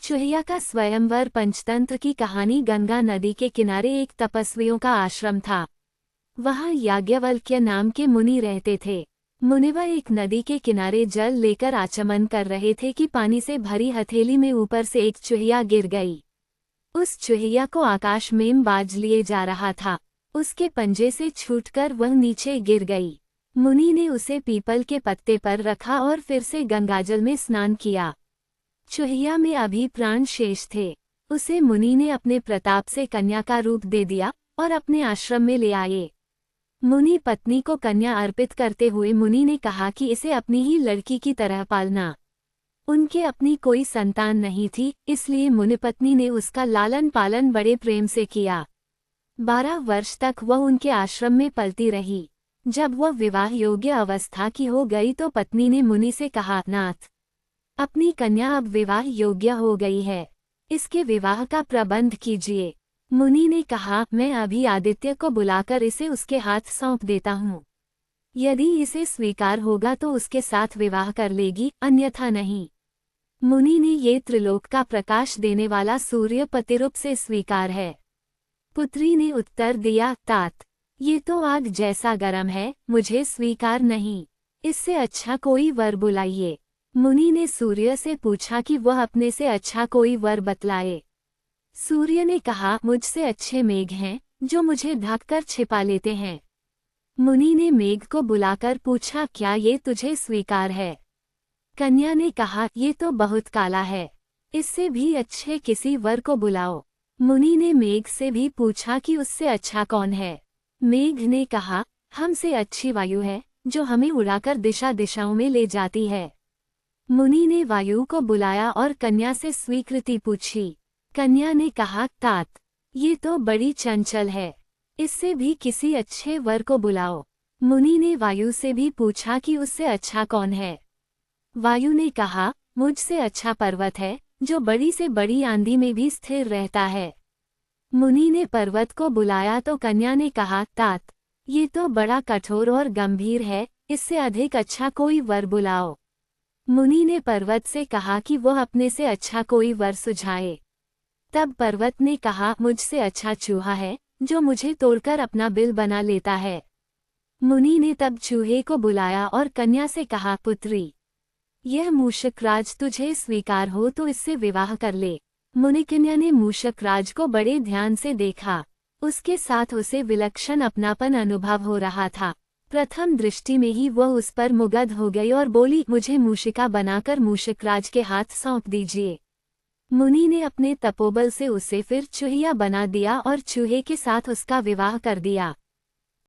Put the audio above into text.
चूहिया का स्वयंवर पंचतंत्र की कहानी। गंगा नदी के किनारे एक तपस्वियों का आश्रम था। वहाँ याज्ञवल्क्य नाम के मुनि रहते थे। मुनिवर एक नदी के किनारे जल लेकर आचमन कर रहे थे कि पानी से भरी हथेली में ऊपर से एक चूहिया गिर गई। उस चूहिया को आकाश में बाज लिए जा रहा था। उसके पंजे से छूटकर वह नीचे गिर गई। मुनि ने उसे पीपल के पत्ते पर रखा और फिर से गंगाजल में स्नान किया। चूहिया में अभी प्राण शेष थे। उसे मुनि ने अपने प्रताप से कन्या का रूप दे दिया और अपने आश्रम में ले आए। मुनि पत्नी को कन्या अर्पित करते हुए मुनि ने कहा कि इसे अपनी ही लड़की की तरह पालना। उनके अपनी कोई संतान नहीं थी, इसलिए मुनिपत्नी ने उसका लालन पालन बड़े प्रेम से किया। 12 वर्ष तक वह उनके आश्रम में पलती रही। जब वह विवाह योग्य अवस्था की हो गई तो पत्नी ने मुनि से कहा, नाथ, अपनी कन्या अब विवाह योग्य हो गई है, इसके विवाह का प्रबंध कीजिए। मुनि ने कहा, मैं अभी आदित्य को बुलाकर इसे उसके हाथ सौंप देता हूँ। यदि इसे स्वीकार होगा तो उसके साथ विवाह कर लेगी, अन्यथा नहीं। मुनि ने ये त्रिलोक का प्रकाश देने वाला सूर्य प्रतिरूप से स्वीकार है। पुत्री ने उत्तर दिया, तात, ये तो आग जैसा गर्म है, मुझे स्वीकार नहीं। इससे अच्छा कोई वर बुलाइए। मुनि ने सूर्य से पूछा कि वह अपने से अच्छा कोई वर बतलाए। सूर्य ने कहा, मुझसे अच्छे मेघ हैं, जो मुझे ढककर छिपा लेते हैं। मुनि ने मेघ को बुलाकर पूछा, क्या ये तुझे स्वीकार है? कन्या ने कहा, ये तो बहुत काला है, इससे भी अच्छे किसी वर को बुलाओ। मुनि ने मेघ से भी पूछा कि उससे अच्छा कौन है। मेघ ने कहा, हमसे अच्छी वायु है, जो हमें उड़ाकर दिशा दिशाओं में ले जाती है। मुनि ने वायु को बुलाया और कन्या से स्वीकृति पूछी। कन्या ने कहा, तात, ये तो बड़ी चंचल है, इससे भी किसी अच्छे वर को बुलाओ। मुनि ने वायु से भी पूछा कि उससे अच्छा कौन है। वायु ने कहा, मुझसे अच्छा पर्वत है, जो बड़ी से बड़ी आंधी में भी स्थिर रहता है। मुनि ने पर्वत को बुलाया तो कन्या ने कहा, तात, ये तो बड़ा कठोर और गंभीर है, इससे अधिक अच्छा कोई वर बुलाओ। मुनि ने पर्वत से कहा कि वह अपने से अच्छा कोई वर सुझाए। तब पर्वत ने कहा, मुझसे अच्छा चूहा है, जो मुझे तोड़कर अपना बिल बना लेता है। मुनि ने तब चूहे को बुलाया और कन्या से कहा, पुत्री, यह मूषकराज तुझे स्वीकार हो तो इससे विवाह कर ले। मुनिकन्या ने मूषकराज को बड़े ध्यान से देखा। उसके साथ उसे विलक्षण अपनापन अनुभव हो रहा था। प्रथम दृष्टि में ही वह उस पर मुग्ध हो गई और बोली, मुझे मूषिका बनाकर मूषकराज के हाथ सौंप दीजिए। मुनि ने अपने तपोबल से उसे फिर चूहिया बना दिया और चूहे के साथ उसका विवाह कर दिया।